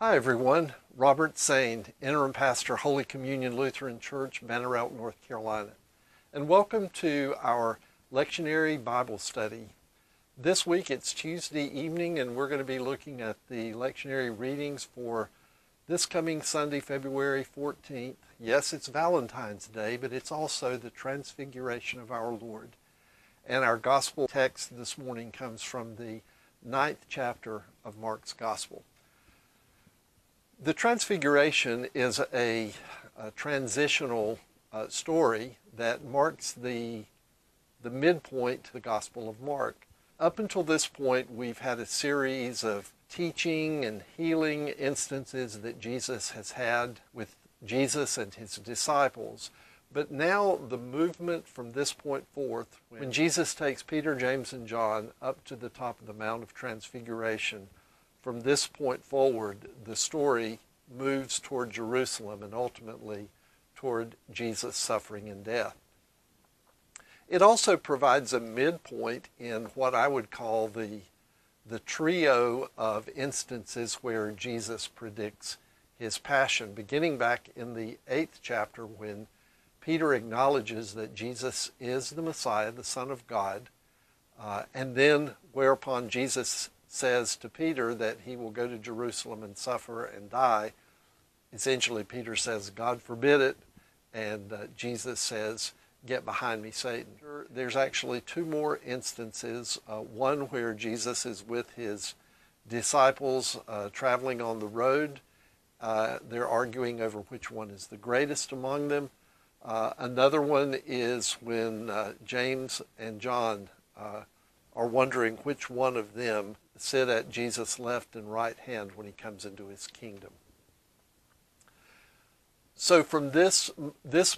Hi everyone, Robert Sane, Interim Pastor, Holy Communion Lutheran Church, Banner Elk, North Carolina. And welcome to our Lectionary Bible study. This week it's Tuesday evening and we're going to be looking at the lectionary readings for this coming Sunday, February 14th. Yes, it's Valentine's Day, but it's also the Transfiguration of our Lord. And our gospel text this morning comes from the 9th chapter of Mark's Gospel. The Transfiguration is a transitional story that marks the midpoint to the Gospel of Mark. Up until this point, we've had a series of teaching and healing instances that Jesus has had with Jesus and his disciples. But now the movement from this point forth, when Jesus takes Peter, James, and John up to the top of the Mount of Transfiguration, from this point forward, the story moves toward Jerusalem and ultimately toward Jesus' suffering and death. It also provides a midpoint in what I would call the trio of instances where Jesus predicts his passion, beginning back in the 8th chapter when Peter acknowledges that Jesus is the Messiah, the Son of God, and then whereupon Jesus says to Peter that he will go to Jerusalem and suffer and die. Essentially, Peter says, God forbid it, and Jesus says, get behind me, Satan. There's actually two more instances, one where Jesus is with his disciples traveling on the road. They're arguing over which one is the greatest among them. Another one is when James and John are wondering which one of them sit at Jesus' left and right hand when he comes into his kingdom. So from this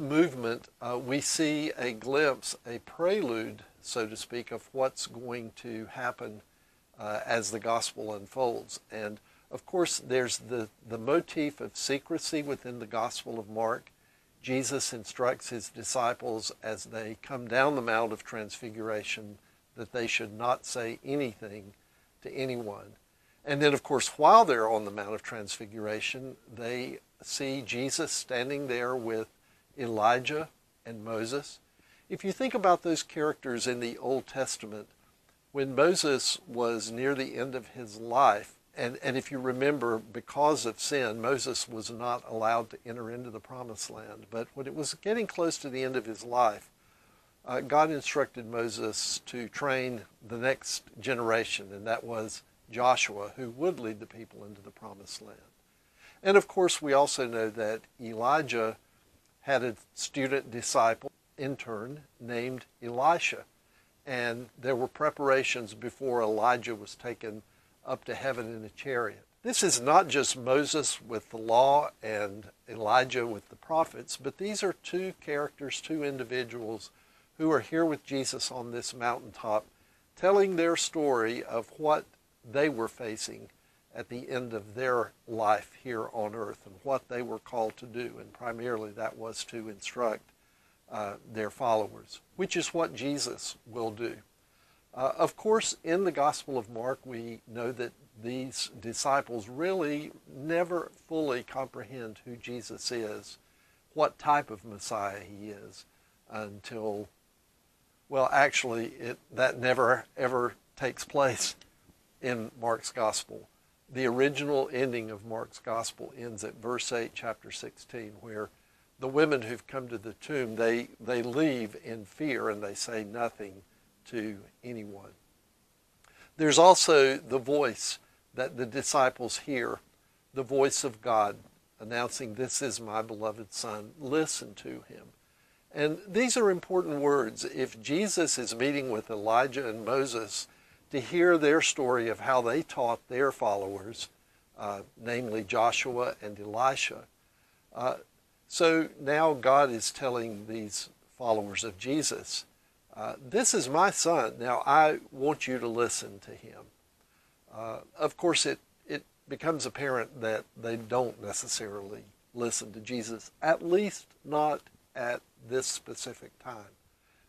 movement, we see a glimpse, a prelude, so to speak, of what's going to happen as the gospel unfolds. And of course, there's the motif of secrecy within the Gospel of Mark. Jesus instructs his disciples as they come down the Mount of Transfiguration that they should not say anything to anyone. And then, of course, while they're on the Mount of Transfiguration, they see Jesus standing there with Elijah and Moses. If you think about those characters in the Old Testament, when Moses was near the end of his life, and if you remember, because of sin, Moses was not allowed to enter into the Promised Land. But when it was getting close to the end of his life, God instructed Moses to train the next generation, and that was Joshua, who would lead the people into the Promised Land. And of course, we also know that Elijah had a student disciple, intern, named Elisha. And there were preparations before Elijah was taken up to heaven in a chariot. This is not just Moses with the law and Elijah with the prophets, but these are two characters, two individuals who are here with Jesus on this mountaintop, telling their story of what they were facing at the end of their life here on earth and what they were called to do. And primarily that was to instruct their followers, which is what Jesus will do. Of course, in the Gospel of Mark, we know that these disciples really never fully comprehend who Jesus is, what type of Messiah he is, until, well, actually, that never ever takes place in Mark's Gospel. The original ending of Mark's Gospel ends at verse 8, chapter 16, where the women who've come to the tomb, they leave in fear and they say nothing to anyone. There's also the voice that the disciples hear, the voice of God announcing, "This is my beloved Son, listen to him." And these are important words. If Jesus is meeting with Elijah and Moses to hear their story of how they taught their followers, namely Joshua and Elisha, so now God is telling these followers of Jesus, this is my son. Now I want you to listen to him. Of course, it becomes apparent that they don't necessarily listen to Jesus, at least not at this specific time.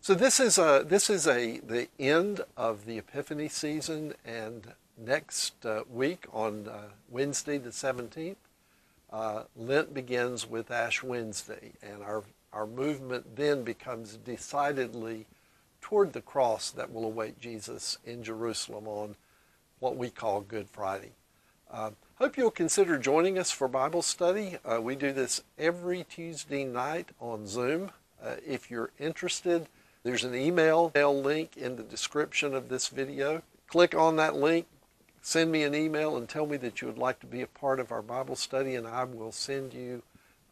So this is the end of the Epiphany season, and next week on Wednesday the 17th, Lent begins with Ash Wednesday, and our movement then becomes decidedly toward the cross that will await Jesus in Jerusalem on what we call Good Friday. Hope you'll consider joining us for Bible study. We do this every Tuesday night on Zoom. If you're interested, there's an email link in the description of this video. Click on that link, send me an email, and tell me that you would like to be a part of our Bible study, and I will send you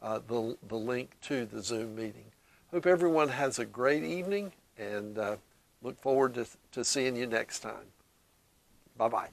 the link to the Zoom meeting. Hope everyone has a great evening, and look forward to seeing you next time. Bye-bye.